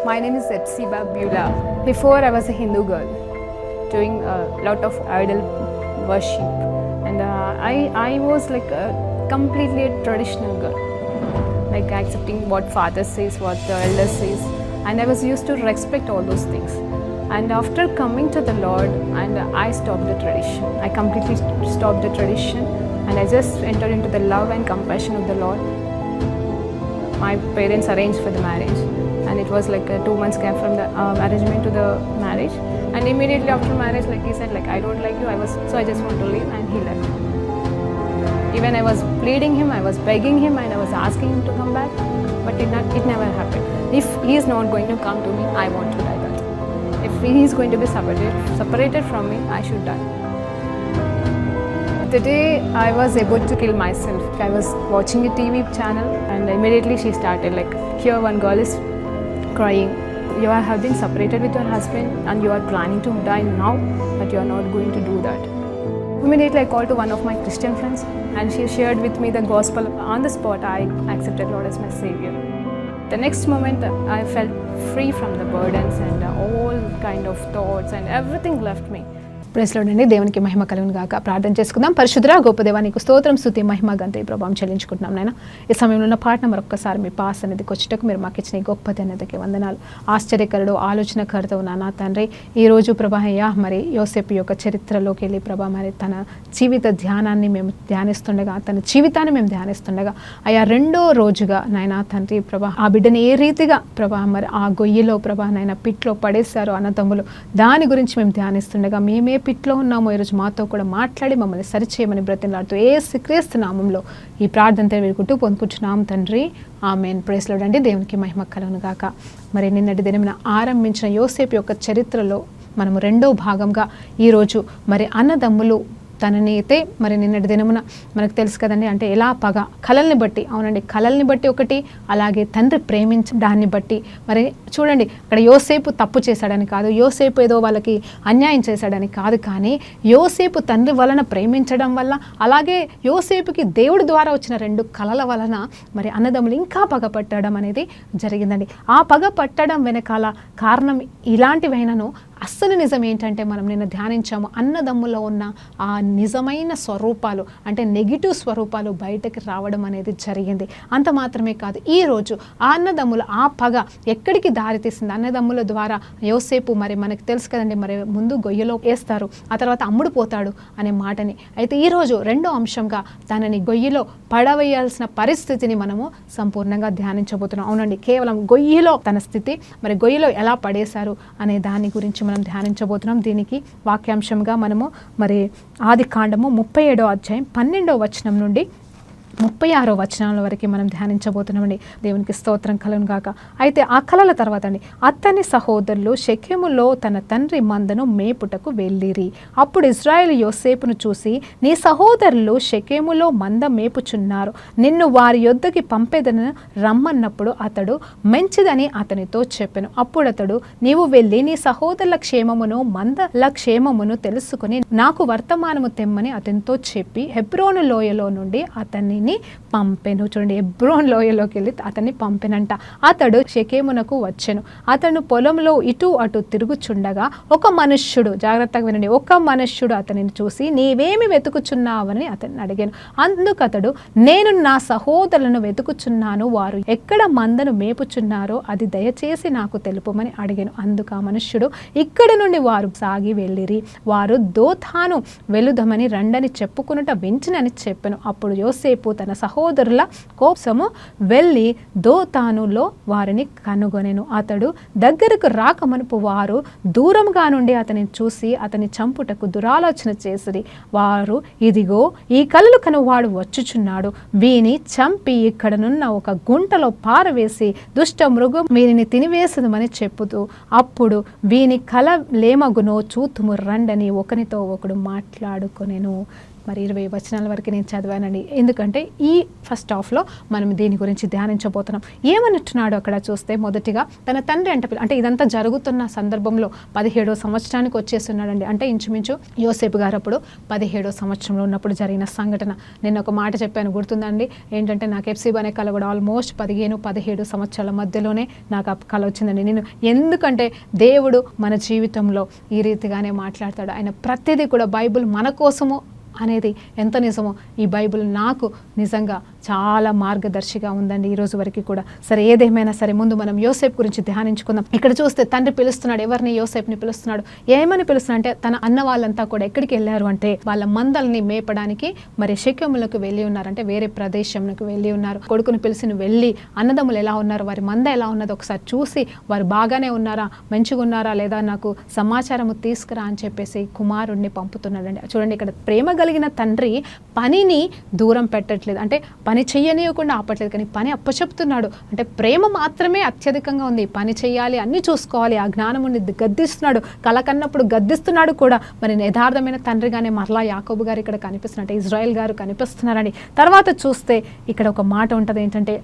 My name is Epsiba Beulah. Before I was a Hindu girl doing a lot of idol worship, and I was like completely a traditional girl, like accepting what father says, what the elder says, and I was used to respect all those things. And after coming to the Lord, and I stopped the tradition. I completely stopped the tradition, and I just entered into the love and compassion of the Lord. My parents arranged for the marriage, and it was like a 2 months gap from the arrangement to the marriage. And immediately after marriage, like he said, like I don't like you. I just want to leave, and he left. Even I was pleading him, I was begging him, and I was asking him to come back, but it never happened. If he is not going to come to me, I want to die. That if he is going to be separated from me, I should die. The day I was about to kill myself, I was watching a TV channel, and immediately she started like, here one girl is crying. You have been separated with your husband and you are planning to die now, but you are not going to do that. Immediately I called to one of my Christian friends, and she shared with me the gospel. On the spot, I accepted Lord as my Savior. The next moment, I felt free from the burdens and all kind of thoughts, and everything left me. Praise Lord అండి. దేవునికి మహిమ కలుగును గాక. ప్రార్థన చేసుకుందాం. పరిశుద్ధుడా గొప్ప దేవా, నీకు స్తోత్రం, స్తుతి, మహిమ, ఘనత, ప్రభావం చెల్లించుకుంటున్నాం నాయన. ఈ సమయంలో ఉన్న పాటను మరొక్కసారి మీ పాస్ అనేది వచ్చేటకు మీరు మాకు ఇచ్చిన గొప్ప ధన్యతకి వందనాలు. ఆశ్చర్యకరుడు, ఆలోచనకర్తవు నాన్న తండ్రి. ఈరోజు ప్రభా అయ్యా మరి యోసేపు యొక్క చరిత్రలోకి వెళ్ళి ప్రభా మరి తన జీవిత ధ్యానాన్ని మేము ధ్యానిస్తుండగా, తన జీవితాన్ని మేము ధ్యానిస్తుండగా అయ్యా రెండో రోజుగా నాయన తండ్రి ప్రభా ఆ బిడ్డని ఏ రీతిగా ప్రభా మరి ఆ గొయ్యిలో ప్రభా నాయన పిట్లో పడేశారు అన్నదమ్ములు, దాని గురించి మేము ధ్యానిస్తుండగా మేమే పిట్లో ఉన్నామో ఈరోజు మాతో కూడా మాట్లాడి మమ్మల్ని సరిచేయమని బ్రతిమలాడుతూ యేసుక్రీస్తు నామంలో ఈ ప్రార్థనతో వేడుకుంటూ పొందుకుంటున్నాం తండ్రి. ఆమేన్. ప్రైజ్ లార్డ్ అండి. దేవునికి మహిమ కలుగును గాక. మరి నిన్నటి దినమున ఆరంభించిన యోసేపు యొక్క చరిత్రలో మనము రెండో భాగంగా ఈరోజు మరి అన్నదమ్ములు తనని అయితే మరి నిన్నటి దినమున మనకు తెలుసు కదండి, అంటే ఎలా పగ కలల్ని బట్టి, అవునండి కలల్ని బట్టి ఒకటి, అలాగే తండ్రి ప్రేమించడాన్ని బట్టి. మరి చూడండి, అక్కడ యోసేపు తప్పు చేశాడని కాదు, యోసేపు ఏదో వాళ్ళకి అన్యాయం చేశాడని కాదు, కానీ యోసేపు తండ్రి వలన ప్రేమించడం వల్ల, అలాగే యోసేపుకి దేవుడి ద్వారా వచ్చిన 2 కలల వలన మరి అన్నదమ్ములు ఇంకా పగ పట్టడం అనేది జరిగిందండి. ఆ పగ పట్టడం వెనకాల కారణం ఇలాంటివైనను అస్సలు నిజం ఏంటంటే మనం నిన్న ధ్యానించాము, అన్నదమ్ములో ఉన్న ఆ నిజమైన స్వరూపాలు, అంటే నెగిటివ్ స్వరూపాలు బయటకి రావడం అనేది జరిగింది. అంత మాత్రమే కాదు, ఈరోజు ఆ అన్నదమ్ముల ఆ పగ ఎక్కడికి దారితీసింది, అన్నదమ్ముల ద్వారా యోసేపు మరి మనకు తెలుసు కదండి, మరి ముందు గొయ్యలో వేస్తారు, ఆ తర్వాత అమ్ముడు పోతాడు అనే మాటని. అయితే ఈరోజు రెండో అంశంగా తనని గొయ్యిలో పడవేయాల్సిన పరిస్థితిని మనము సంపూర్ణంగా ధ్యానించబోతున్నాం. అవునండి, కేవలం గొయ్యిలో తన స్థితి, మరి గొయ్యిలో ఎలా పడేశారు అనే దాని గురించి మనం ధ్యానించబోతున్నాం. దీనికి వాక్యాంశంగా మనము మరి ఆదికాండము 37వ అధ్యాయం 12వ వచనం నుండి 36వ వచనాల వరకు మనం ధ్యానించబోతున్నామండి. దేవునికి స్తోత్రం కలుగును గాక. అయితే ఆ కలల తర్వాత అండి, అతని సహోదరులు షెకెములో తన తండ్రి మందను మేపుటకు వెళ్ళిరి. అప్పుడు ఇజ్రాయేలు యోసేపును చూసి, నీ సహోదరులు షెకెములో మంద మేపుచున్నారు, నిన్ను వారి యొద్దకి పంపేదని రమ్మన్నప్పుడు అతడు మంచిదని అతనితో చెప్పెను. అప్పుడు అతడు, నీవు వెళ్ళి నీ సహోదరుల క్షేమమును మందల క్షేమమును తెలుసుకుని నాకు వర్తమానము తెమ్మని అతనితో చెప్పి హెబ్రోను లోయలో నుండి అతన్ని పంపెను. చూడండి, హెబ్రోన్ లోయలోకి వెళ్ళి అతన్ని పంపెనంట. అతడు షెకెమునకు వచ్చెను. అతను పొలంలో ఇటు అటు తిరుగుచుండగా ఒక మనుష్యుడు, జాగ్రత్తగా వినండి, ఒక మనుష్యుడు అతనిని చూసి, నీవేమి వెతుకుచున్నావని అతన్ని అడిగాను. అందుకు అతడు, నేను నా సహోదరులను వెతుకుచున్నాను, వారు ఎక్కడ మందను మేపుచున్నారో అది దయచేసి నాకు తెలుపమని అడిగాను. అందుకు ఆ మనుష్యుడు, ఇక్కడ నుండి వారు సాగి వెళ్ళిరి, వారు దోతాను వెలుదమని రండని చెప్పుకునుట వించినని చెప్పాను. అప్పుడు యోసేపు తన సహోదరుల కోసము వెళ్ళి దోతానులో వారిని కనుగొనెను. అతడు దగ్గరకు రాకమనుపు వారు దూరంగా నుండి అతనిని చూసి అతని చంపుటకు దురాలోచన చేసిరి. వారు, ఇదిగో ఈ కలలు కనువాడు వచ్చుచున్నాడు, వీని చంపి ఇక్కడనున్న ఒక గుంటలో పారవేసి దుష్ట మృగం వీనిని తినివేసదమని చెప్పుతూ, అప్పుడు వీని కల లేమగునో చూతుము రండని ఒకనితో ఒకడు మాట్లాడుకొనెను. మరి 20 వచనాల వరకు నేను చదివానండి. ఎందుకంటే ఈ ఫస్ట్ హాఫ్లో మనం దీని గురించి ధ్యానించబోతున్నాం. ఏమన్నట్టున్నాడు అక్కడ చూస్తే, మొదటిగా తన తండ్రి అంటే ఇదంతా జరుగుతున్న సందర్భంలో 17వ సంవత్సరానికి వచ్చేస్తున్నాడండి. అంటే ఇంచుమించు యోసేపు గారు అప్పుడు 17వ సంవత్సరంలో ఉన్నప్పుడు జరిగిన సంఘటన. నేను ఒక మాట చెప్పాను గుర్తుందండి, ఏంటంటే నాకు ఎఫ్సీబా అనే కళ కూడా ఆల్మోస్ట్ 15-17 సంవత్సరాల మధ్యలోనే నాకు ఆ కళ వచ్చిందండి. నేను ఎందుకంటే దేవుడు మన జీవితంలో ఈ రీతిగానే మాట్లాడతాడు. ఆయన ప్రతిదీ కూడా బైబిల్ మన కోసము అనేది ఎంత నిజమో ఈ బైబిల్ నాకు నిజంగా చాలా మార్గదర్శిగా ఉందండి ఈ రోజు వరకు కూడా. సరే, ఏదేమైనా సరే ముందు మనం యోసేపు గురించి ధ్యానించుకుందాం. ఇక్కడ చూస్తే తండ్రి పిలుస్తున్నాడు. ఎవరిని? యోసేపుని పిలుస్తున్నాడు. ఏమని పిలుస్తున్నాడు అంటే, తన అన్న వాళ్ళంతా కూడా ఎక్కడికి వెళ్ళారు అంటే వాళ్ళ మందల్ని మేపడానికి మరి షెకెములకు వెళ్ళి ఉన్నారు, అంటే వేరే ప్రదేశంలోకి వెళ్ళి ఉన్నారు. కొడుకుని పిలిచి వెళ్ళి అన్నదమ్ములు ఎలా ఉన్నారు, వారి మంద ఎలా ఉన్నదో ఒకసారి చూసి వారు బాగానే ఉన్నారా, మంచిగా ఉన్నారా లేదా నాకు సమాచారము తీసుకురా అని చెప్పేసి కుమారుడిని పంపుతున్నాడండి. చూడండి, ఇక్కడ ప్రేమ కలిగిన తండ్రి పనిని దూరం పెట్టట్లేదు, అంటే పని చెయ్యనివ్వకుండా ఆపట్లేదు, కానీ పని అప్పచెప్తున్నాడు. అంటే ప్రేమ మాత్రమే అత్యధికంగా ఉంది. పని చేయాలి, అన్నీ చూసుకోవాలి. ఆ జ్ఞానముని గద్దిస్తున్నాడు, కల కన్నప్పుడు గద్దిస్తున్నాడు కూడా. మరి యథార్థమైన తండ్రిగానే మరలా యాకోబు గారు ఇక్కడ కనిపిస్తున్నట్టు ఇజ్రాయెల్ గారు కనిపిస్తున్నారని. తర్వాత చూస్తే ఇక్కడ ఒక మాట ఉంటుంది, ఏంటంటే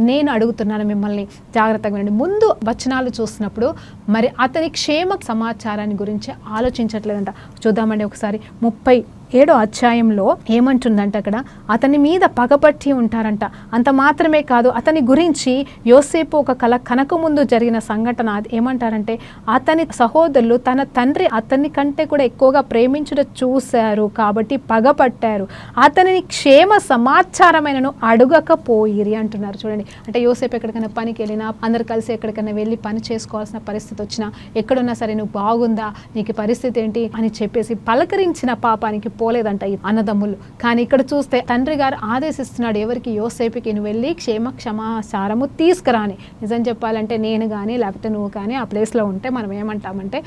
నేను అడుగుతున్నాను మిమ్మల్ని జాగ్రత్తగా వినండి. ముందు వచనాలు చూసినప్పుడు మరి అతని క్షేమ సమాచారాన్ని గురించి ఆలోచించట్లేదంట. చూద్దామండి ఒకసారి. 37వ అధ్యాయంలో ఏమంటుందంటే, అక్కడ అతని మీద పగపట్టి ఉంటారంట. అంత మాత్రమే కాదు, అతని గురించి యోసేపు ఒక కల కనకముందు జరిగిన సంఘటన ఏమంటారంటే, అతని సహోదరులు తన తండ్రి అతని కంటే కూడా ఎక్కువగా ప్రేమించుట చూశారు కాబట్టి పగపట్టారు, అతనిని క్షేమ సమాచారమైనను అడగకపోయిరి అంటున్నారు. చూడండి, అంటే యోసేపు ఎక్కడికైనా పనికి వెళ్ళినా, అందరు కలిసి ఎక్కడికైనా వెళ్ళి పని చేసుకోవాల్సిన పరిస్థితి వచ్చినా, ఎక్కడున్నా సరే నువ్వు బాగుందా, నీకు పరిస్థితి ఏంటి అని చెప్పేసి పలకరించిన పాపానికి పోలేదంట ఈ అన్నదమ్ములు. కానీ ఇక్కడ చూస్తే తండ్రి గారు ఆదేశిస్తున్నాడు ఎవరికి? యోసేపుకి, నువ్వు వెళ్ళి క్షమాచారము తీసుకురా అని. నిజం చెప్పాలంటే నేను కానీ లేకపోతే నువ్వు కానీ ఆ ప్లేస్లో ఉంటే మనం ఏమంటామంటే,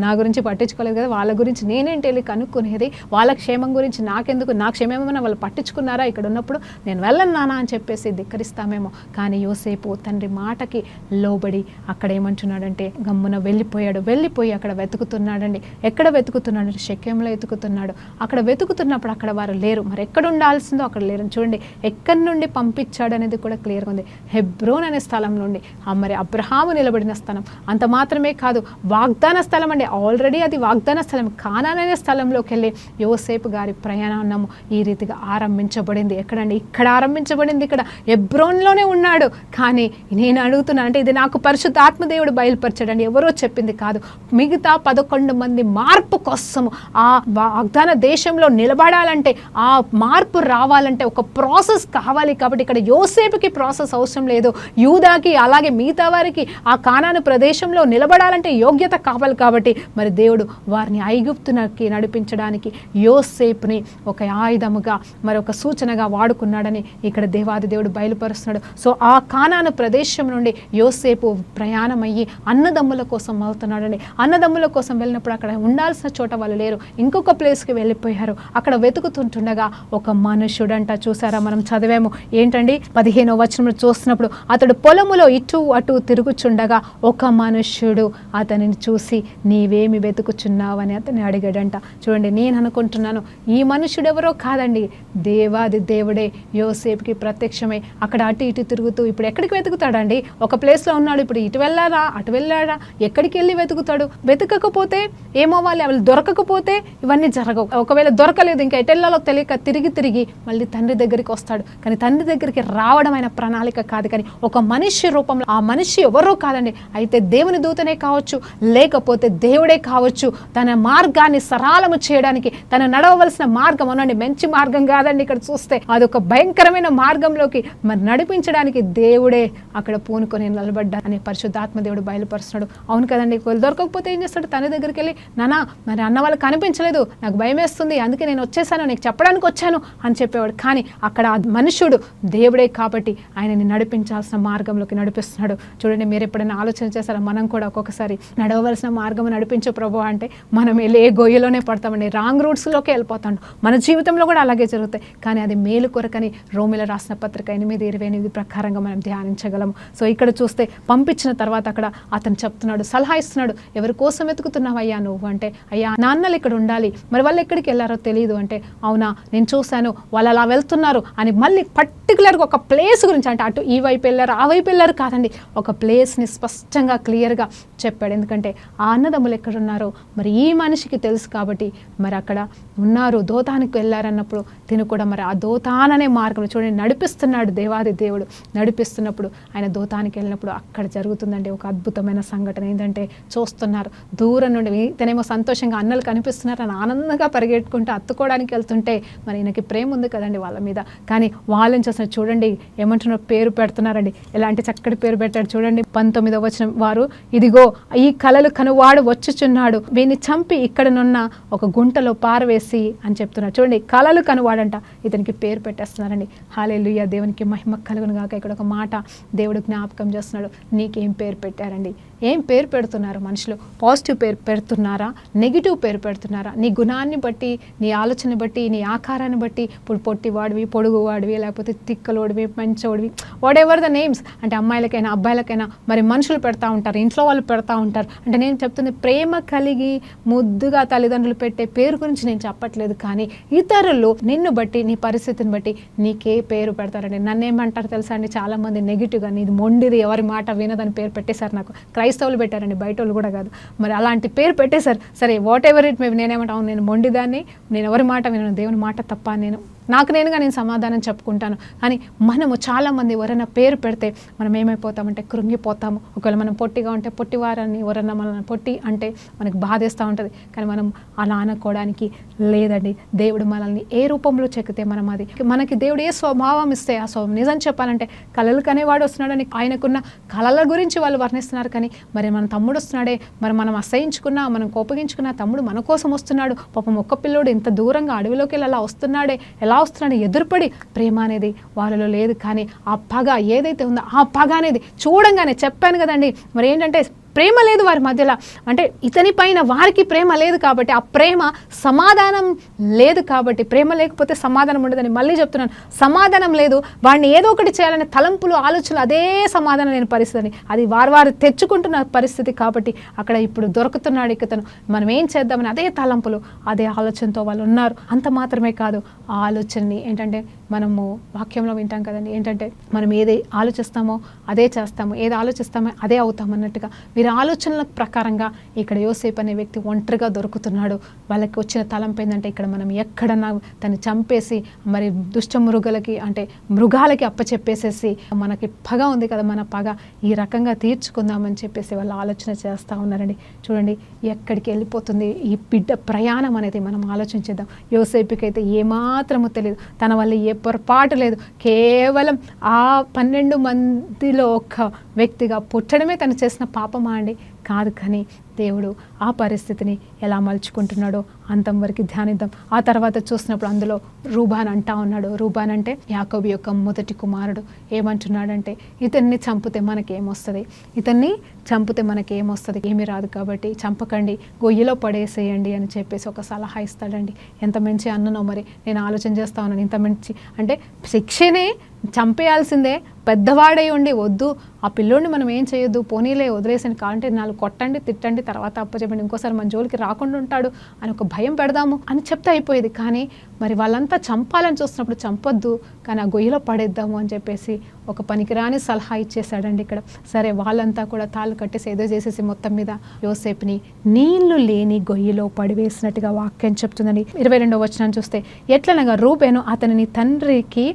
నా గురించి పట్టించుకోలేదు కదా, వాళ్ళ గురించి నేనేంటి వెళ్ళి కనుక్కునేది, వాళ్ళ క్షేమం గురించి నాకెందుకు, నా క్షేమేమన్నా వాళ్ళు పట్టించుకున్నారా ఇక్కడ ఉన్నప్పుడు, నేను వెళ్ళను నానా అని చెప్పేసి ధిక్కరిస్తామేమో. కానీ యోసేపు తండ్రి మాటకి లోబడి అక్కడ ఏమంటున్నాడంటే గమ్మున వెళ్ళిపోయి అక్కడ వెతుకుతున్నాడండి. ఎక్కడ వెతుకుతున్నాడు? షెకెంలో వెతుకుతున్నాడు. అక్కడ వెతుకుతున్నప్పుడు అక్కడ వారు లేరు. మరి ఎక్కడ ఉండాల్సిందో అక్కడ లేరు. చూడండి, ఎక్కడి నుండి పంపించాడు అనేది కూడా క్లియర్గా ఉంది. హెబ్రోన్ అనే స్థలం నుండి. మరి అబ్రహాము నిలబడిన స్థలం. అంత మాత్రమే కాదు, వాగ్దాన స్థలం అండి. ఆల్రెడీ అది వాగ్దాన స్థలం. కానాన్ అనే స్థలంలోకి వెళ్ళి యోసేపు గారి ప్రయాణము ఈ రీతిగా ఆరంభించబడింది. ఎక్కడండి? ఇక్కడ ఆరంభించబడింది. ఇక్కడ హెబ్రోన్లోనే ఉన్నాడు. కానీ నేను అడుగుతున్నాను, అంటే ఇది నాకు పరిశుద్ధాత్మదేవుడు బయలుపరచాడండి, ఎవరో చెప్పింది కాదు. మిగతా 11 మంది మార్పు కోసము ఆ వాగ్దాన దేశంలో నిలబడాలంటే, ఆ మార్పు రావాలంటే ఒక ప్రాసెస్ కావాలి. కాబట్టి ఇక్కడ యోసేపుకి ప్రాసెస్ అవసరం లేదు, యూదాకి అలాగే మిగతా వారికి ఆ కానాను ప్రదేశంలో నిలబడాలంటే యోగ్యత కావాలి. కాబట్టి మరి దేవుడు వారిని ఐగుప్తునకి నడిపించడానికి యోసేపుని ఒక ఆయుధముగా మరి ఒక సూచనగా వాడుకున్నాడని ఇక్కడ దేవాది దేవుడు బయలుపరుస్తున్నాడు. సో ఆ కానాను ప్రదేశం నుండి యోసేపు ప్రయాణమయ్యి అన్నదమ్ముల కోసం వెళ్తున్నాడని. అన్నదమ్ముల కోసం వెళ్ళినప్పుడు అక్కడ ఉండాల్సిన చోట వాళ్ళు లేరు, ఇంకొక ప్లేస్కి వెళ్ళిపోయారు. అక్కడ వెతుకుతుంటుండగా ఒక మనుషుడంట. చూసారా, మనం చదివాము ఏంటండి 15వ వచనంలో చూసినప్పుడు, అతడు పొలములో ఇటు అటు తిరుగుచుండగా ఒక మనుష్యుడు అతనిని చూసి నీవేమి వెతుకుచున్నావని అతన్ని అడిగాడంట. చూడండి, నేను అనుకుంటున్నాను ఈ మనుషుడు ఎవరో కాదండి, దేవాది దేవుడే యోసేపుకి ప్రత్యక్షమై అక్కడ అటు ఇటు తిరుగుతూ ఇప్పుడు ఎక్కడికి వెతుకుతాడండి? ఒక ప్లేస్లో ఉన్నాడు, ఇప్పుడు ఇటు వెళ్ళారా అటు వెళ్ళాడా, ఎక్కడికి వెళ్ళి వెతుకుతాడు? వెతకకపోతే ఏమవ్వాలి? వాళ్ళు దొరకకపోతే ఇవన్నీ జరగవు. ఒకవేళ దొరకలేదు, ఇంకా ఎటెల్లాలో తెలియక తిరిగి మళ్ళీ తండ్రి దగ్గరికి వస్తాడు. కానీ తండ్రి దగ్గరికి రావడం ఆయన ప్రణాళిక కాదు, కానీ ఒక మనిషి రూపంలో. ఆ మనిషి ఎవరో కాదండి, అయితే దేవుని దూతనే కావచ్చు, లేకపోతే దేవుడే కావచ్చు. తన మార్గాన్ని సరళము చేయడానికి, తన నడవవలసిన మార్గం అనండి, మంచి మార్గం కాదండి, ఇక్కడ చూస్తే అదొక భయంకరమైన మార్గంలోకి మరి నడిపించడానికి దేవుడే అక్కడ పూనుకొని నిలబడ్డా అని పరిశుద్ధాత్మ దేవుడు బయలుపరుస్తున్నాడు. అవును కదండి, దొరకకపోతే ఏం చేస్తాడు? తన దగ్గరికి వెళ్ళి, నానా మరి అన్న వాళ్ళు కనిపించలేదు, నాకు భయం వేస్తుంది, అందుకే నేను వచ్చేసాను, నీకు చెప్పడానికి వచ్చాను అని చెప్పేవాడు. కానీ అక్కడ ఆ మనుషుడు దేవుడే కాబట్టి ఆయనని నడిపించాల్సిన మార్గంలోకి నడిపిస్తున్నాడు. చూడండి, మీరు ఎప్పుడైనా ఆలోచన చేస్తారా? మనం కూడా ఒక్కొక్కసారి నడవలసిన మార్గం నడిపించే ప్రభు అంటే మనం వెళ్ళి ఏ గొయ్యలోనే పడతామండి, రాంగ్ రూట్స్లోకి వెళ్ళిపోతాం. మన జీవితంలో కూడా అలాగే జరుగుతాయి. కానీ అది మేలు కొరకని రోమిల రాసిన పత్రిక 8:28 ప్రకారంగా మనం ధ్యానించగలము. సో ఇక్కడ చూస్తే పంపించిన తర్వాత అక్కడ అతను చెప్తున్నాడు, సలహా ఇస్తున్నాడు. ఎవరి కోసం వెతుకుతున్నావు అయ్యా నువ్వు అంటే, అయ్యా నాన్నలు ఇక్కడ ఉండాలి, మరి వాళ్ళు ఎక్కడికి వెళ్ళాలి వెళ్ళారో తెలియదు అంటే, అవునా నేను చూశాను వాళ్ళు అలా వెళ్తున్నారు అని మళ్ళీ పర్టికులర్గా ఒక ప్లేస్ గురించి, అంటే అటు ఈ వైపు వెళ్ళారు ఆ వైపు వెళ్ళారు కాదండి, ఒక ప్లేస్ని స్పష్టంగా క్లియర్గా చెప్పాడు. ఎందుకంటే ఆ అన్నదమ్ములు ఎక్కడున్నారో మరి ఈ మనిషికి తెలుసు కాబట్టి మరి అక్కడ ఉన్నారు, దోతానికి వెళ్ళారన్నప్పుడు తిను కూడా మరి ఆ దోతాననే మార్గంలో చూడండి నడిపిస్తున్నాడు దేవాది దేవుడు. నడిపిస్తున్నప్పుడు ఆయన దోతానికి వెళ్ళినప్పుడు అక్కడ జరుగుతుందండి ఒక అద్భుతమైన సంఘటన. ఏంటంటే చూస్తున్నారు దూరం నుండి, ఇతనేమో సంతోషంగా అన్నలు కనిపిస్తున్నారు అని ఆనందంగా పరిగెట్టుకుంటూ అత్తుకోవడానికి వెళ్తుంటే మరి ఈయనకి ప్రేమ ఉంది కదండి వాళ్ళ మీద, కానీ వాళ్ళని చూస్తున్నారు. చూడండి ఏమంటున్నారు, పేరు పెడుతున్నారండి. ఎలాంటి చక్కటి పేరు పెట్టాడు చూడండి. 19వ వచనం, వారు ఇదిగో ఈ కలలు కనువాడు వచ్చుచున్నాడు, వీని చంపి ఇక్కడనున్న ఒక గుంటలో పారవేసి అని చెప్తున్నారు. చూడండి కలలు కనువాడంట, ఇతనికి పేరు పెట్టేస్తున్నారండి. హల్లెలూయా, దేవునికి మహిమ కలుగును గాక. ఇక్కడ ఒక మాట దేవుడు జ్ఞాపకం చేస్తున్నాడు, నీకేం పేరు పెట్టారండి? ఏం పేరు పెడుతున్నారు మనుషులు? పాజిటివ్ పేరు పెడుతున్నారా, నెగిటివ్ పేరు పెడుతున్నారా? నీ గుణాన్ని బట్టి, నీ ఆలోచన బట్టి, నీ ఆకారాన్ని బట్టి, ఇప్పుడు పొట్టివాడివి, పొడుగువాడివి, లేకపోతే తిక్కలోడివి, మంచోడివి, వాట్ ఎవర్ ద నేమ్స్, అంటే అమ్మాయిలకైనా అబ్బాయిలకైనా మరి మనుషులు పెడతా ఉంటారు, ఇంట్లో వాళ్ళు పెడతా ఉంటారు. అంటే నేను చెప్తుంది ప్రేమ కలిగి ముద్దుగా తల్లిదండ్రులు పెట్టే పేరు గురించి నేను చెప్పట్లేదు, కానీ ఇతరులు నిన్ను బట్టి, నీ పరిస్థితిని బట్టి నీకే పేరు పెడతారండి. నన్ను ఏమంటారు తెలుసా అండి, చాలామంది నెగిటివ్గా నీది మొండిది, ఎవరి మాట వినదని పేరు పెట్టేశారు. నాకు క్రైస్తవులు పెట్టారండి, బయట వాళ్ళు కూడా కాదు. మరి అలాంటి పేరు పెట్టేశారు. సరే వాట్ ఎవర్ ఇట్ మేబీ, నేనేమంటాను, నేను మొండిదాన్ని, నేను ఎవరి మాట వినను, దేవుని మాట తప్ప నేను నేను సమాధానం చెప్పుకుంటాను. కానీ మనము చాలామంది ఎవరైనా పేరు పెడితే మనం ఏమైపోతామంటే కృంగిపోతాము. ఒకవేళ మనం పొట్టిగా ఉంటే పొట్టివారని ఎవరైనా మన పొట్టి అంటే మనకు బాధేస్తూ ఉంటుంది. కానీ మనం అలా అనుకోవడానికి లేదండి. దేవుడు మనల్ని ఏ రూపంలో చెక్కితే మనం అది, మనకి దేవుడు ఏ స్వభావం ఇస్తే ఆ స్వభావం. నిజం చెప్పాలంటే కళలు కనేవాడు వస్తున్నాడని ఆయనకున్న కళల గురించి వాళ్ళు వర్ణిస్తున్నారు. కానీ మరి మన తమ్ముడు వస్తున్నాడే, మరి మనం అసహించుకున్నా, మనం కోపగించుకున్నా తమ్ముడు మన కోసం వస్తున్నాడు. పాపం ఒక్క పిల్లోడు ఇంత దూరంగా అడవిలోకి వెళ్ళి అలా వస్తున్నాడే, ఎలా వస్తున్నాడు, ఎదురుపడి ప్రేమ అనేది వాళ్ళలో లేదు. కానీ ఆ పగ ఏదైతే ఉందో ఆ పగ అనేది చూడంగానే చెప్పాను కదండి, మరి ఏంటంటే ప్రేమ లేదు వారి మధ్యలో. అంటే ఇతని పైన వారికి ప్రేమ లేదు కాబట్టి, ఆ ప్రేమ సమాధానం లేదు కాబట్టి, ప్రేమ లేకపోతే సమాధానం ఉండదని మళ్ళీ చెప్తున్నాను. సమాధానం లేదు, వాడిని ఏదో ఒకటి చేయాలనే తలంపులు, ఆలోచనలు, అదే సమాధానం లేని పరిస్థితిని, అది వారు తెచ్చుకుంటున్న పరిస్థితి కాబట్టి అక్కడ ఇప్పుడు దొరుకుతున్నాడు ఇతను. మనం ఏం చేద్దామని అదే తలంపులు, అదే ఆలోచనతో వాళ్ళు ఉన్నారు. అంత మాత్రమే కాదు, ఆ ఆలోచనని ఏంటంటే మనము వాక్యంలో వింటాం కదండి, ఏంటంటే మనం ఏది ఆలోచిస్తామో అదే చేస్తాము, ఏది ఆలోచిస్తామో అదే అవుతాం అన్నట్టుగా వీరి ఆలోచనల ప్రకారంగా ఇక్కడ యోసేపు అనే వ్యక్తి ఒంటరిగా దొరుకుతున్నాడు. వాళ్ళకి వచ్చిన తలంపు ఏంటంటే ఇక్కడ మనం ఎక్కడన్నా తను చంపేసి మరి దుష్ట మృగాలకి, అంటే మృగాలకి అప్పచెప్పేసేసి మనకి పగ ఉంది కదా, మన పగ ఈ రకంగా తీర్చుకుందామని చెప్పేసి వాళ్ళు ఆలోచన చేస్తూ ఉన్నారండి. చూడండి ఎక్కడికి వెళ్ళిపోతుంది ఈ బిడ్డ ప్రయాణం అనేది మనం ఆలోచించేద్దాం. యోసేపుకి అయితే ఏమాత్రము తెలియదు, తన వల్ల ఏ పొరపాటు లేదు, కేవలం ఆ 12 మందిలో ఒక వ్యక్తిగా పుట్టడమే తను చేసిన పాపమా అండి? కాదు. కానీ దేవుడు ఆ పరిస్థితిని ఎలా మలుచుకుంటున్నాడో అంతం వరకు ధ్యానిద్దాం. ఆ తర్వాత చూసినప్పుడు అందులో రూబాన్ అంటా ఉన్నాడు. రూబాన్ అంటే యాకోబు యొక్క మొదటి కుమారుడు. ఏమంటున్నాడంటే ఇతన్ని చంపితే మనకేమొస్తుంది, ఇతన్ని చంపితే మనకేమొస్తుంది, ఏమీ రాదు కాబట్టి చంపకండి, గొయ్యిలో పడేసేయండి అని చెప్పేసి ఒక సలహా ఇస్తాడండి. ఎంత మంచి అన్ననో మరి, నేను ఆలోచన చేస్తా ఉన్నాను. ఇంత మంచి అంటే శిక్షనే చంపేయాల్సిందే, పెద్దవాడై ఉండి వద్దు ఆ పిల్లోడిని మనం ఏం చేయొద్దు, పోనీలే వదిలేసాను, కావాలంటే 4 కొట్టండి, తిట్టండి, తర్వాత అప్పచెప్పండి, ఇంకోసారి మన జోలికి రాకుండా ఉంటాడు అని ఒక భయం పెడదాము అని చెప్తే అయిపోయేది. కానీ మరి వాళ్ళంతా చంపాలని చూస్తున్నప్పుడు చంపొద్దు, కానీ ఆ గొయ్యిలో పడేద్దాము అని చెప్పేసి ఒక పనికిరాని సలహా ఇచ్చేసాడండి ఇక్కడ. సరే వాళ్ళంతా కూడా తాళ్ళు కట్టేసి ఏదో చేసేసి మొత్తం మీద యోసేపుని నీళ్లు లేని గొయ్యిలో పడివేసినట్టుగా వాక్యం చెప్తుందని. 22వ వచనం చూస్తే, ఎట్లనగా రూబేను అతనిని తండ్రికి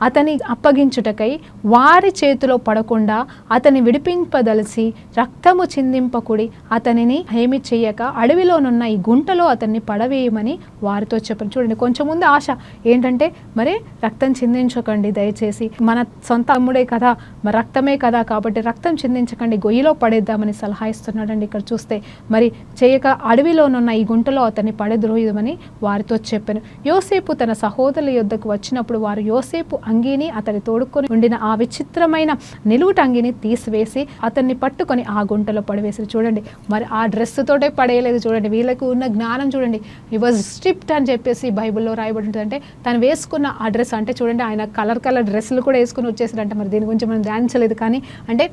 అతని అప్పగించుటకై వారి చేతిలో పడకుండా అతని విడిపింపదలిసి రక్తము చిందింపకుడి, అతనిని ఏమి చేయక అడవిలోనున్న ఈ గుంటలో అతన్ని పడవేయమని వారితో చెప్పారు. చూడండి కొంచెం ముందు ఆశ ఏంటంటే మరి రక్తం చిందించకండి దయచేసి, మన సొంత అమ్ముడే కదా, మరి రక్తమే కదా, కాబట్టి రక్తం చిందించకండి, గొయ్యిలో పడేద్దామని సలహా ఇస్తున్నాడండి. ఇక్కడ చూస్తే మరి చేయక అడవిలోనున్న ఈ గుంటలో అతన్ని పడద్రోయమని వారితో చెప్పాను. యోసేపు తన సహోదరుల యొద్దకు వచ్చినప్పుడు వారు యోసేపు అంగీని అతని తోడుకొని ఉండిన ఆ విచిత్రమైన నిలువుట అంగిని తీసివేసి అతన్ని పట్టుకొని ఆ గుంటలో పడివేసి. చూడండి మరి ఆ డ్రెస్ తోటే పడేయలేదు. చూడండి వీళ్ళకు ఉన్న జ్ఞానం చూడండి. ఈ వాజ్ స్ట్రిప్ట్ అని చెప్పేసి బైబిల్లో రాయబడి ఉంటుంది. అంటే తను వేసుకున్న ఆ డ్రెస్ అంటే చూడండి ఆయన కలర్ డ్రెస్సులు కూడా వేసుకుని వచ్చేసాడు. చేశాడంట, మరి దీని గురించి మనం ధ్యానించలేదు. కానీ అంటే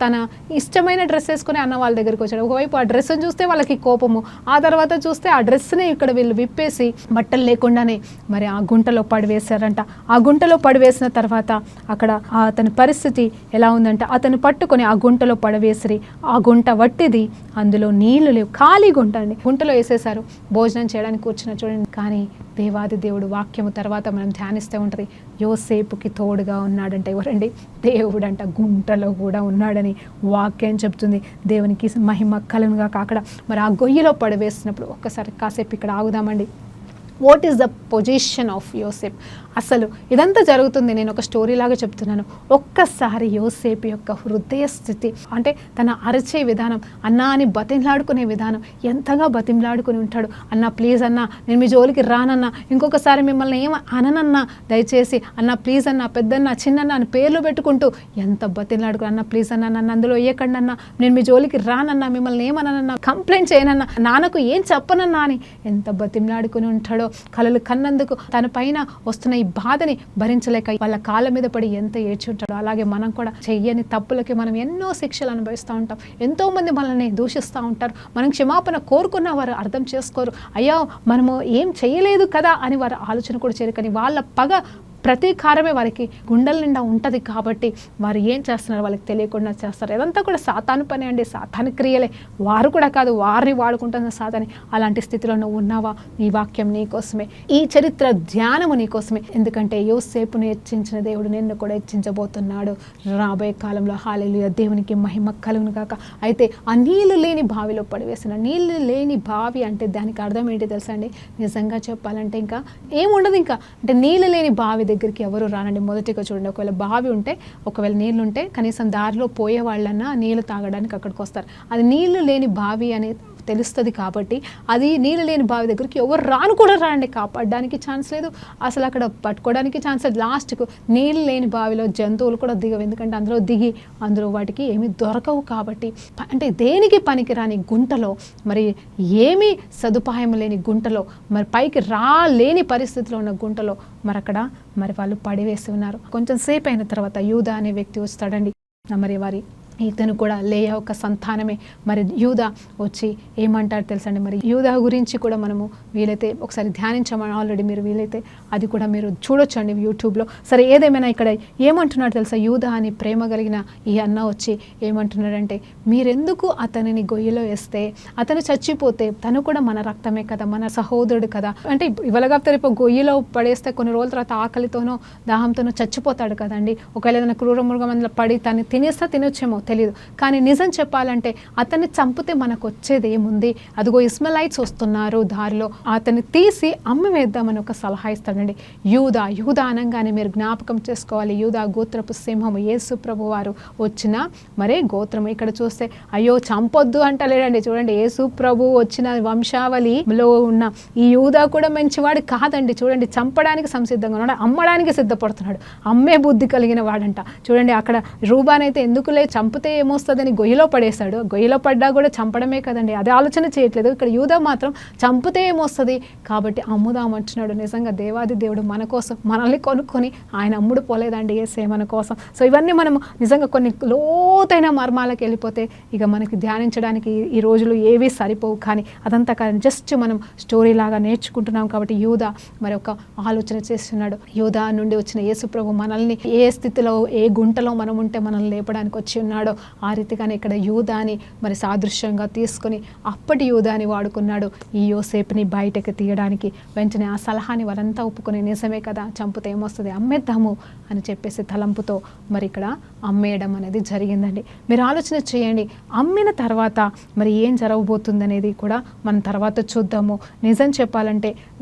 తన ఇష్టమైన డ్రెస్ వేసుకుని అన్న వాళ్ళ దగ్గరికి వచ్చాడు. ఒకవైపు ఆ డ్రెస్ని చూస్తే వాళ్ళకి కోపము, ఆ తర్వాత చూస్తే ఆ డ్రెస్ని ఇక్కడ వీళ్ళు విప్పేసి బట్టలు లేకుండానే మరి ఆ గుంటలో పడివేశారంట. ఆ గుంటలో పడివేసిన తర్వాత అక్కడ అతని పరిస్థితి ఎలా ఉందంటే, అతను పట్టుకొని ఆ గుంటలో పడవేసిరి. ఆ గుంట వట్టిది, అందులో నీళ్లు లేవు, ఖాళీ గుంట అండి. గుంటలో వేసేశారు, భోజనం చేయడానికి కూర్చున్న చూడండి. కానీ దేవాది దేవుడు వాక్యము తర్వాత మనం ధ్యానిస్తూ ఉంటుంది, యోసేపుకి తోడుగా ఉన్నాడంటే ఎవరండి? దేవుడంట గుంటలో కూడా ఉన్నాడని వాక్యం చెప్తుంది. దేవునికి మహిమ కలుగునుగాక. అక్కడ మరి ఆ గొయ్యిలో పడవేసినప్పుడు ఒక్కసారి కాసేపు ఇక్కడ ఆగుదామండి. What is the position of యోసేప్? అసలు ఇదంతా జరుగుతుంది, నేను ఒక స్టోరీ లాగా చెప్తున్నాను. ఒక్కసారి యోసేపు యొక్క హృదయ స్థితి, అంటే తన అరిచే విధానం, అన్నా అని బతిమలాడుకునే విధానం, ఎంతగా బతిమలాడుకుని ఉంటాడు. అన్న ప్లీజ్ అన్నా, నేను మీ జోలికి రానన్నా, ఇంకొకసారి మిమ్మల్ని ఏం అననన్నా, దయచేసి అన్న ప్లీజ్ అన్న, పెద్దన్న చిన్నన్న అని పేర్లు పెట్టుకుంటూ ఎంత బతిమలాడుకుని, అన్న ప్లీజ్ అన్న, నన్ను అందులో వేయకండి అన్న, నేను మీ జోలికి రానన్నా, మిమ్మల్ని ఏమనన్నా, కంప్లైంట్ చేయనన్నా, నాన్నకు ఏం చెప్పనన్నా అని ఎంత బతిమలాడుకుని ఉంటాడో. కలలు కన్నందుకు తన పైన వస్తున్న ఈ బాధని భరించలేక వాళ్ళ కాళ్ళ మీద పడి ఎంత ఏడ్చి ఉంటాడో. అలాగే మనం కూడా చెయ్యని తప్పులకి మనం ఎన్నో శిక్షలు అనుభవిస్తూ ఉంటాం. ఎంతోమంది మనల్ని దూషిస్తూ ఉంటారు. మనం క్షమాపణ కోరుకున్న వారు అర్థం చేసుకోరు. అయ్యో మనము ఏం చేయలేదు కదా అని వారు ఆలోచన కూడా చేయరు. కానీ వాళ్ళ పగ ప్రతీకారమే వారికి గుండెల నిండా ఉంటుంది. కాబట్టి వారు ఏం చేస్తున్నారు వాళ్ళకి తెలియకుండా చేస్తారు. ఇదంతా కూడా సాతాను పని అండి, సాతాను క్రియలే. వారు కూడా కాదు, వారిని వాడుకుంటున్న సాతాని. అలాంటి స్థితిలో నువ్వు ఉన్నావా? ఈ వాక్యం నీకోసమే, ఈ చరిత్ర ధ్యానము నీకోసమే. ఎందుకంటే యోసేపును హెచ్చించిన దేవుడు నిన్ను కూడా హెచ్చించబోతున్నాడు రాబోయే కాలంలో. హల్లెలూయా, దేవునికి మహిమ కలుగును గాక. అయితే ఆ నీళ్లు లేని బావిలో పడివేసిన, నీళ్లు లేని బావి అంటే దానికి అర్థం ఏంటి తెలుసా అండి? నిజంగా చెప్పాలంటే ఇంకా ఏముండదు. ఇంకా అంటే నీళ్ళు లేని బావి దగ్గరికి ఎవరు రానండి. మొదటిగా చూడండి, ఒకవేళ బావి ఉంటే, ఒకవేళ నీళ్ళు ఉంటే కనీసం దారిలో పోయే వాళ్ళన్నా నీళ్ళు తాగడానికి అక్కడికి వస్తారు. అది నీళ్లు లేని బావి అని తెలుస్తుంది కాబట్టి అది నీళ్ళు లేని బావి దగ్గరికి ఎవరు రాను కూడా రాండి. కాపాడడానికి ఛాన్స్ లేదు, అసలు అక్కడ పట్టుకోవడానికి ఛాన్స్ లేదు. లాస్ట్కు నీళ్ళు లేని బావిలో జంతువులు కూడా దిగవు, ఎందుకంటే అందులో వాటికి ఏమీ దొరకవు. కాబట్టి అంటే దేనికి పనికి రాని గుంటలో, మరి ఏమీ సదుపాయం లేని గుంటలో, మరి పైకి రాలేని పరిస్థితిలో ఉన్న గుంటలో మరి అక్కడ మరి వాళ్ళు పడివేసి ఉన్నారు. కొంచెం సేపు అయిన తర్వాత యూదా అనే వ్యక్తి వస్తాడండి. మరి వారి ఇతను కూడా లేయా ఒక సంతానమే. మరి యూదా వచ్చి ఏమంటారు తెలుసండి? మరి యూదా గురించి కూడా మనము వీలైతే ఒకసారి ధ్యానించామని ఆల్రెడీ, మీరు వీలైతే అది కూడా మీరు చూడొచ్చండి యూట్యూబ్లో. సరే, ఏదేమైనా ఇక్కడ ఏమంటున్నాడు తెలుసా? యూదా అని ప్రేమ కలిగిన ఈ అన్న వచ్చి ఏమంటున్నాడంటే, మీరెందుకు అతనిని గొయ్యిలో వేస్తే, అతను చచ్చిపోతే తను కూడా మన రక్తమే కదా, మన సహోదరుడు కదా. అంటే ఇవలగా రేపు గొయ్యిలో పడేస్తే కొన్ని రోజుల తర్వాత ఆకలితోనో దాహంతోనో చచ్చిపోతాడు కదండి. ఒకవేళ ఏదైనా క్రూర మృగం అందులో పడి తను తినొచ్చేమో తెలియదు. కానీ నిజం చెప్పాలంటే అతన్ని చంపితే మనకు వచ్చేది ఏముంది? అదిగో ఇస్మాయిలైట్స్ వస్తున్నారు దారిలో, అతన్ని తీసి అమ్మి వేద్దామని ఒక సలహా ఇస్తాడండి. యూదా అనగానే మీరు జ్ఞాపకం చేసుకోవాలి, యూదా గోత్రపు సింహము, యేసు ప్రభు వారు వచ్చిన మరే గోత్రము. ఇక్కడ చూస్తే అయ్యో చంపొద్దు అంటలేడండి. చూడండి, యేసు ప్రభు వచ్చిన వంశావళిలో ఉన్న ఈ యూదా కూడా మంచివాడు కాదండి. చూడండి, చంపడానికి సంసిద్ధంగా ఉన్నాడు, అమ్మడానికి సిద్ధపడుతున్నాడు, అమ్మే బుద్ధి కలిగిన వాడంట. చూడండి, అక్కడ రూబానైతే ఎందుకులే చంపితే ఏమొస్తుందని గొయ్యిలో పడేశాడు. గొయ్యిలో పడ్డా కూడా చంపడమే కదండి, అదే ఆలోచన చేయట్లేదు. ఇక్కడ యూదా మాత్రం చంపితే ఏమొస్తుంది కాబట్టి అమ్ముదామంటున్నాడు. నిజంగా దేవాది దేవుడు మన కోసం మనల్ని కొనుక్కొని ఆయన అమ్ముడు పోలేదండి, యేసే మన కోసం. సో ఇవన్నీ మనము నిజంగా కొన్ని లోతైన మర్మాలకు వెళ్ళిపోతే ఇక మనకి ధ్యానించడానికి ఈ రోజులు ఏవీ సరిపోవు. కానీ అదంతా కానీ జస్ట్ మనం స్టోరీ లాగా నేర్చుకుంటున్నాం కాబట్టి యూదా మరి ఒక ఆలోచన చేస్తున్నాడు. యూదా నుండి వచ్చిన యేసు ప్రభు మనల్ని ఏ స్థితిలో, ఏ గుంటలో మనం ఉంటే మనల్ని లేపడానికి వచ్చి ఉన్నాడో ఆ రీతిగానే ఇక్కడ యూదాని మరి సాదృశ్యంగా తీసుకొని అప్పటి యూదాని వాడుకున్నాడు ఈ యోసేపుని బయటకు తీయడానికి. వెంటనే ఆ సలహాని వారంతా ఒప్పుకొని, నిజమే కదా, చంపితే ఏమొస్తుంది, అమ్మేద్దాము అని చెప్పేసి తలంపుతో మరి ఇక్కడ అమ్మేయడం అనేది జరిగిందండి. మీరు ఆలోచన చేయండి, అమ్మిన తర్వాత మరి ఏం జరగబోతుంది అనేది కూడా మనం తర్వాత చూద్దాము. నిజం చెప్పాలంటే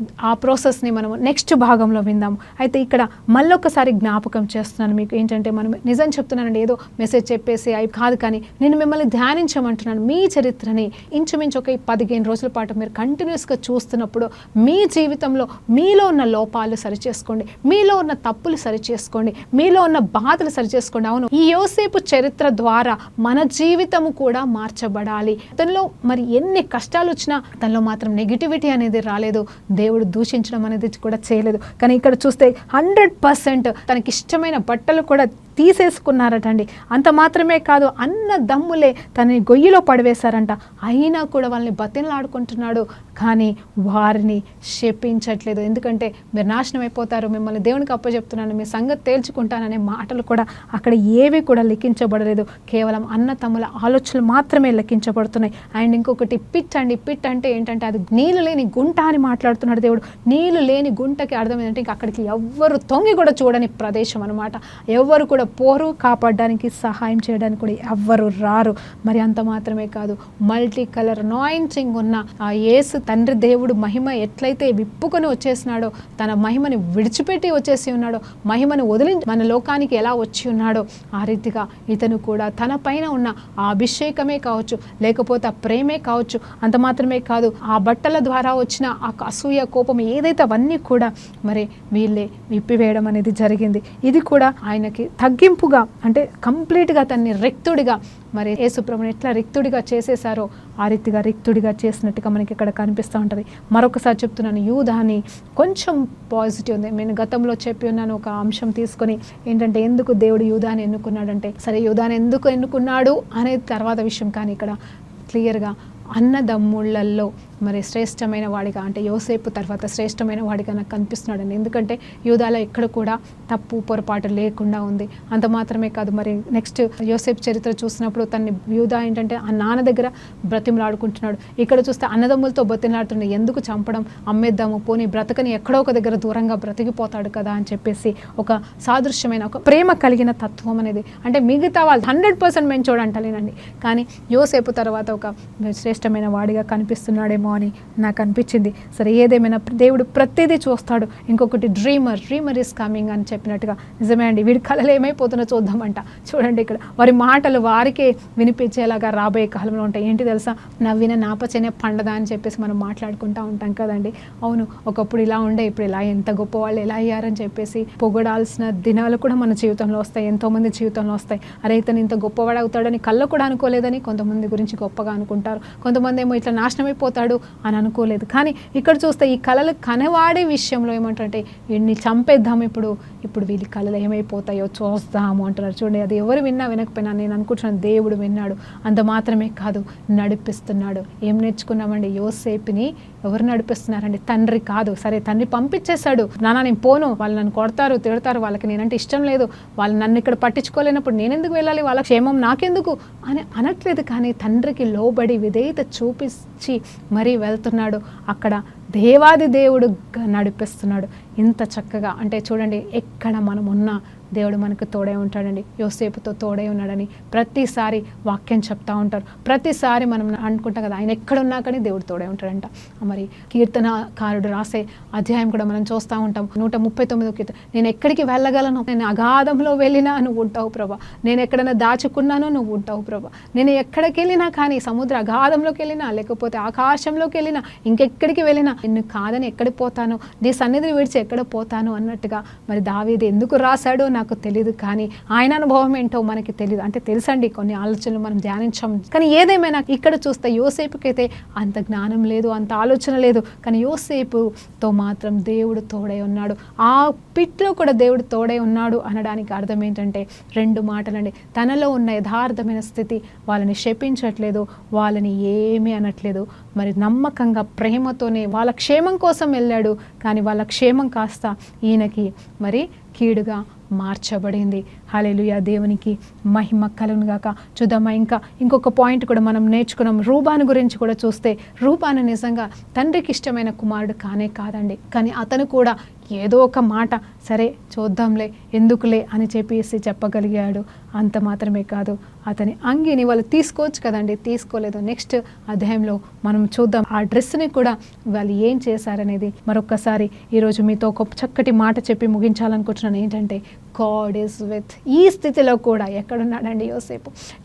ఆ ప్రాసెస్ని మనం నెక్స్ట్ భాగంలో విందాము. అయితే ఇక్కడ మళ్ళొకసారి జ్ఞాపకం చేస్తున్నాను మీకు, ఏంటంటే మనం నిజం చెప్తున్నానండి, ఏదో మెసేజ్ చెప్పేసి అవి కాదు, కానీ నేను మిమ్మల్ని ధ్యానించమంటున్నాను. మీ చరిత్రని ఇంచుమించు ఒక 15 రోజుల పాటు మీరు కంటిన్యూస్గా చూస్తున్నప్పుడు మీ జీవితంలో మీలో ఉన్న లోపాలు సరిచేసుకోండి, మీలో ఉన్న తప్పులు సరిచేసుకోండి, మీలో ఉన్న బాధలు సరిచేసుకోండి. అవును, ఈ యోసేపు చరిత్ర ద్వారా మన జీవితము కూడా మార్చబడాలి. తనలో మరి ఎన్ని కష్టాలు వచ్చినా తనలో మాత్రం నెగిటివిటీ అనేది రాలేదు, దేవుడు దూషించడం అనేది కూడా చేయలేదు. కానీ ఇక్కడ చూస్తే 100% తనకి ఇష్టమైన బట్టలు కూడా తీసేసుకున్నారటండి. అంత మాత్రమే కాదు, అన్నదమ్ములే తనని గొయ్యిలో పడివేశారంట. అయినా కూడా వాళ్ళని బతిమలాడుకుంటున్నాడు, కానీ వారిని శపించట్లేదు. ఎందుకంటే మీరు నాశనం అయిపోతారు, మిమ్మల్ని దేవునికి అప్పచెప్తున్నాను, మీ సంగతి తేల్చుకుంటాననే మాటలు కూడా అక్కడ ఏవి కూడా లిఖించబడలేదు. కేవలం అన్న తమ్ముల ఆలోచనలు మాత్రమే లెక్కించబడుతున్నాయి. అండ్ ఇంకొకటి పిట్ అండి. పిట్ అంటే ఏంటంటే అది నీళ్ళు లేని గుంట అని మాట్లాడుతున్నాడు దేవుడు. నీళ్ళు లేని గుంటకి అర్థం ఏంటంటే ఇంక అక్కడికి ఎవ్వరు తొంగి కూడా చూడని ప్రదేశం అనమాట. ఎవ్వరు కూడా పోరు, కాపాడడానికి సహాయం చేయడానికి కూడా ఎవ్వరు రారు. మరి అంత మాత్రమే కాదు, మల్టీ కలర్ అనాయింటింగ్ ఉన్న ఆ యేసు తండ్రి దేవుడు మహిమ ఎట్లయితే విప్పుకొని వచ్చేసినాడో, తన మహిమని విడిచిపెట్టి వచ్చేసి ఉన్నాడో, మహిమను వదిలించి మన లోకానికి ఎలా వచ్చి ఉన్నాడో, ఆ రీతిగా ఇతను కూడా తన పైన ఉన్న ఆ అభిషేకమే కావచ్చు, లేకపోతే ఆ ప్రేమే కావచ్చు, అంత మాత్రమే కాదు, ఆ బట్టల ద్వారా వచ్చిన ఆ అసూయ, కోపం ఏదైతే అవన్నీ కూడా మరి వీళ్ళే విప్పివేయడం అనేది జరిగింది. ఇది కూడా ఆయనకి తగ్గింపుగా, అంటే కంప్లీట్గా తన్ని రిక్తుడిగా, మరి యేసుప్రభుని ఎట్లా రిక్తుడిగా చేసేసారో ఆ రీతిగా రిక్తుడిగా చేసినట్టుగా మనకి ఇక్కడ కనిపిస్తూ ఉంటుంది. మరొకసారి చెప్తున్నాను, యూదాని కొంచెం పాజిటివ్ ఉంది. నేను గతంలో చెప్పి ఉన్నాను ఒక అంశం తీసుకొని, ఏంటంటే ఎందుకు దేవుడు యూదాని ఎన్నుకున్నాడంటే, సరే యూదాని ఎందుకు ఎన్నుకున్నాడు అనేది తర్వాత విషయం, కానీ ఇక్కడ క్లియర్గా అన్నదమ్ముళ్ళల్లో మరి శ్రేష్టమైన వాడిగా, అంటే యోసేపు తర్వాత శ్రేష్టమైన వాడిగా నాకు కనిపిస్తున్నాడండి. ఎందుకంటే యూదాలో ఎక్కడ కూడా తప్పు పొరపాటు లేకుండా ఉంది. అంత మాత్రమే కాదు, మరి నెక్స్ట్ యోసేపు చరిత్ర చూసినప్పుడు తన్ని యూదా ఏంటంటే ఆ నాన్న దగ్గర బ్రతిమలాడుకుంటున్నాడు. ఇక్కడ చూస్తే అన్నదమ్ములతో బ్రతిమలాడుతున్నాడు. ఎందుకు చంపడం, అమ్మేద్దాము, పోనీ బ్రతకని ఎక్కడో ఒక దగ్గర దూరంగా బ్రతికిపోతాడు కదా అని చెప్పేసి ఒక సాదృశ్యమైన ఒక ప్రేమ కలిగిన తత్వం అనేది, అంటే మిగతా వాళ్ళు 100% మేము చూడంటలేనండి, కానీ యోసేపు తర్వాత ఒక శ్రేష్టమైన వాడిగా కనిపిస్తున్నాడేమో అని నాకు అనిపించింది. సరే, ఏదేమైనా దేవుడు ప్రతిదీ చూస్తాడు. ఇంకొకటి డ్రీమర్ ఈస్ కమింగ్ అని చెప్పినట్టుగా నిజమే అండి. వీడి కళలు ఏమైపోతున్నా చూద్దామంట. చూడండి, ఇక్కడ వారి మాటలు వారికే వినిపించేలాగా రాబోయే కాలంలో ఉంటాయి. ఏంటి తెలుసా, నవ్విన నాపచనే పండదా అని చెప్పేసి మనం మాట్లాడుకుంటూ ఉంటాం కదండి. అవును, ఒకప్పుడు ఇలా ఉండే, ఇప్పుడు ఇలా, ఎంత గొప్ప వాళ్ళు ఎలా అయ్యారని చెప్పేసి పొగడాల్సిన దినాలు కూడా మన జీవితంలో వస్తాయి, ఎంతోమంది జీవితంలో వస్తాయి. అరే ఇతను ఇంత గొప్పవాడు అవుతాడని కళ్ళు కూడా అనుకోలేదని కొంతమంది గురించి గొప్పగా అనుకుంటారు. కొంతమంది ఏమో ఇట్లా నాశనమైపోతాడు అని అనుకోలేదు. కానీ ఇక్కడ చూస్తే ఈ కళలు కనవాడే విషయంలో ఏమంటారంటే, వీడిని చంపేద్దాం, ఇప్పుడు వీళ్ళ కళలు ఏమైపోతాయో చూస్తాము అంటున్నారు. చూడండి, అది ఎవరు విన్నా వినకపోయినా నేను అనుకుంటున్నాను దేవుడు విన్నాడు. అంత మాత్రమే కాదు, నడిపిస్తున్నాడు. ఏం నేర్చుకున్నామండి, యోసేపుని ఎవరు నడిపిస్తున్నారండి? తండ్రి కాదు. సరే, తండ్రి పంపించేశాడు, నాన్న నేను పోను, వాళ్ళు నన్ను కొడతారు, తిడతారు, వాళ్ళకి నేనంటే ఇష్టం లేదు, వాళ్ళు నన్ను ఇక్కడ పట్టించుకోలేనప్పుడు నేనెందుకు వెళ్ళాలి, వాళ్ళ క్షేమం నాకెందుకు అని అనట్లేదు. కానీ తండ్రికి లోబడి విధేయత చూపించి మరీ వెళ్తున్నాడు. అక్కడ దేవాది దేవుడు నడిపిస్తున్నాడు ఇంత చక్కగా. అంటే చూడండి, ఎక్కడ మనం ఉన్నా దేవుడు మనకు తోడే ఉంటాడండి. యోసేపుతో తోడే ఉన్నాడని ప్రతిసారి వాక్యం చెప్తా ఉంటారు. ప్రతిసారి మనం అనుకుంటాం కదా, ఆయన ఎక్కడున్నా కానీ దేవుడు తోడే ఉంటాడంట. మరి కీర్తనకారుడు రాసే అధ్యాయం కూడా మనం చూస్తూ ఉంటాం. 139 కీర్తన, నేను ఎక్కడికి వెళ్ళగలను, నేను అగాధంలో వెళ్ళినా నువ్వు ఉంటావు ప్రభా, నేను ఎక్కడైనా దాచుకున్నానో నువ్వు ఉంటావు ప్రభా, నేను ఎక్కడికి వెళ్ళినా కానీ, సముద్ర అగాధంలోకి వెళ్ళినా, లేకపోతే ఆకాశంలోకి వెళ్ళినా, ఇంకెక్కడికి వెళ్ళినా నిన్ను కాదని ఎక్కడికి పోతాను, నీ సన్నిధిని విడిచి ఎక్కడ పోతాను అన్నట్టుగా మరి దావీదు ఎందుకు రాశాడో నాకు తెలియదు, కానీ ఆయన అనుభవం ఏంటో మనకి తెలియదు. అంటే తెలుసండి, కొన్ని ఆలోచనలు మనం ధ్యానించాం. కానీ ఏదేమైనా ఇక్కడ చూస్తే యోసేపుకైతే అంత జ్ఞానం లేదు, అంత ఆలోచన లేదు, కానీ యోసేపుతో మాత్రం దేవుడు తోడై ఉన్నాడు. ఆ పిట్లో కూడా దేవుడు తోడై ఉన్నాడు అనడానికి అర్థం ఏంటంటే 2 మాటలండి. తనలో ఉన్న యథార్థమైన స్థితి, వాళ్ళని శపించట్లేదు, వాళ్ళని ఏమీ అనట్లేదు, మరి నమ్మకంగా ప్రేమతోనే వాళ్ళ క్షేమం కోసం వెళ్ళాడు. కానీ వాళ్ళ క్షేమం కాస్త ఈయనకి మరి కీడుగా మార్చబడింది. హల్లెలూయా, దేవునికి మహిమ కలుగును గాక. చూద్దామా, ఇంకొక పాయింట్ కూడా మనం నేర్చుకున్నాం. రూబాను గురించి కూడా చూస్తే, రూబాను నిజంగా తండ్రికి ఇష్టమైన కుమారుడు కానే కాదండి. కానీ అతను కూడా ఏదో ఒక మాట, సరే చూద్దాంలే, ఎందుకులే అని చెప్పేసి చెప్పగలిగాడు. అంత మాత్రమే కాదు, అతని అంగిని వాళ్ళు తీసుకోవచ్చు కదండి, తీసుకోలేదు. నెక్స్ట్ అధ్యాయంలో మనం చూద్దాం ఆ డ్రెస్ని కూడా వాళ్ళు ఏం చేశారనేది. మరొక్కసారి ఈరోజు మీతో ఒక చక్కటి మాట చెప్పి ముగించాలనుకుంటున్నాను. ఏంటంటే, గాడ్ ఈజ్ విత్. ఈ స్థితిలో కూడా ఎక్కడున్నాడండి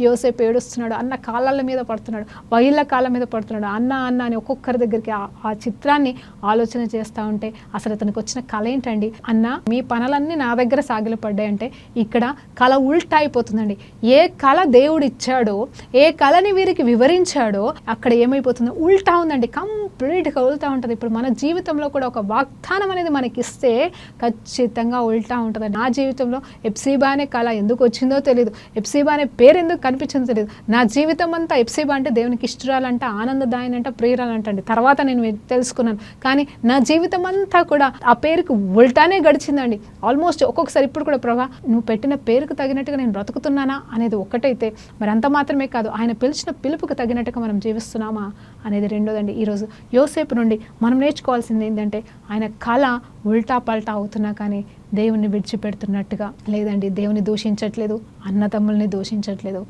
యోసేపు ఏడుస్తున్నాడు, అన్న కాళ్ళ మీద పడుతున్నాడు, వీళ్ళ కాళ్ళ మీద పడుతున్నాడు, అన్న అని ఒక్కొక్కరి దగ్గరికి ఆ చిత్రాన్ని ఆలోచన చేస్తూ ఉంటే అసలు అతనికి వచ్చిన కళ ఏంటండి, అన్న మీ పనులన్నీ నా దగ్గర సాగిలపడ్డాయంటే ఇక్కడ కళ ఉల్టా అయిపోతుందండి. ఏ కళ దేవుడు ఇచ్చాడో, ఏ కళని వీరికి వివరించాడో అక్కడ ఏమైపోతుందో ఉల్టా ఉందండి, కంప్లీట్గా ఉల్టా ఉంటుంది. ఇప్పుడు మన జీవితంలో కూడా ఒక వాగ్దానం అనేది మనకి ఇస్తే ఖచ్చితంగా ఉల్టా ఉంటుంది. నా జీవితం జీవితంలో ఎప్సీబా అనే కళ ఎందుకు వచ్చిందో తెలియదు, ఎప్సీబా అనే పేరు ఎందుకు కనిపించిందో తెలియదు. నా జీవితం అంతా ఎప్సీబా అంటే దేవునికి ఇష్టరాలంట, ఆనందదాయనంట, ప్రియురాలంటండి. తర్వాత నేను తెలుసుకున్నాను. కానీ నా జీవితం అంతా కూడా ఆ పేరుకు ఉల్టానే గడిచిందండి. ఆల్మోస్ట్ ఒక్కొక్కసారి ఇప్పుడు కూడా ప్రభా నువ్వు పెట్టిన పేరుకు తగినట్టుగా నేను బ్రతుకుతున్నానా అనేది ఒక్కటైతే, మరి అంత మాత్రమే కాదు ఆయన పిలిచిన పిలుపుకు తగినట్టుగా మనం జీవిస్తున్నామా అనేది రెండోదండి. ఈరోజు యోసేపు నుండి మనం నేర్చుకోవాల్సింది ఏంటంటే ఆయన కళ ఉల్టా పల్టా అవుతున్నా కానీ దేవుణ్ణి విడిచిపెడుతున్నట్టుగా లేదండి. దేవుని దూషించట్లేదు, అన్నతమ్ముల్ని దూషించట్లేదు,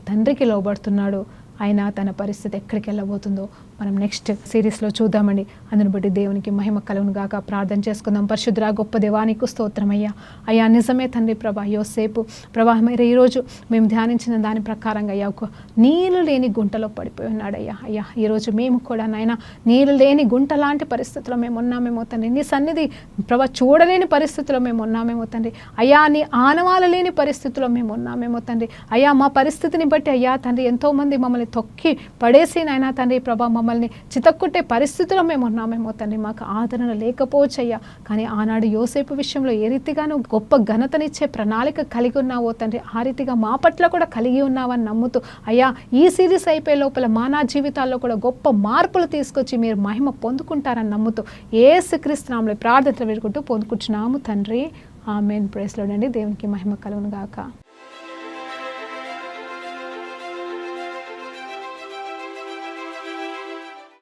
తండ్రికి లోబడుతున్నాడు. అయినా తన పరిస్థితి ఎక్కడికి వెళ్ళబోతుందో మనం నెక్స్ట్ సిరీస్లో చూద్దామండి. అందుని బట్టి దేవునికి మహిమ కలుగును గాక. ప్రార్థన చేసుకుందాం. పరిశుద్ధుడా గొప్ప దేవానికి స్తోత్రం అయ్యా. అయ్యా నిజమే తండ్రి ప్రభా, యోసేపు ప్రభా మరి ఈరోజు మేము ధ్యానించిన దాని ప్రకారంగా అయ్యా ఒక నీళ్ళు లేని గుంటలో పడిపోయి ఉన్నాడయ్యా. అయ్యా ఈరోజు మేము కూడా నాయన నీళ్ళు లేని గుంట లాంటి పరిస్థితిలో మేము ఉన్నామేమో తండ్రి, నీ సన్నిధి ప్రభా చూడలేని పరిస్థితిలో మేము ఉన్నామేమో తండ్రి. అయ్యా నీ ఆనవాలు లేని పరిస్థితిలో మేము ఉన్నామేమో తండ్రి. అయ్యా మా పరిస్థితిని బట్టి అయ్యా తండ్రి ఎంతోమంది మమ్మల్ని తొక్కి పడేసి నాయనా తండ్రి ప్రభా మమ్మల్ని చితక్కుట్టే పరిస్థితిలో మేము ఉన్నామేమో తండ్రి. మాకు ఆదరణ లేకపోవచ్చు అయ్యా. కానీ ఆనాడు యోసేపు విషయంలో ఏ రీతిగా నువ్వు గొప్ప ఘనతనిచ్చే ప్రణాళిక కలిగి ఉన్నావో తండ్రి, ఆ రీతిగా మా పట్ల కూడా కలిగి ఉన్నావని నమ్ముతూ అయ్యా ఈ సిరీస్ అయిపోయే లోపల మానవ జీవితాల్లో కూడా గొప్ప మార్పులు తీసుకొచ్చి మీరు మహిమ పొందుకుంటారని నమ్ముతూ యేసుక్రీస్తు నామములో ప్రార్థనలు వేడుకుంటూ పొందుకుంటున్నాము తండ్రి. ఆమేన్. ప్రైజ్ లార్డ్ అండి. దేవునికి మహిమ కలుగును గాక.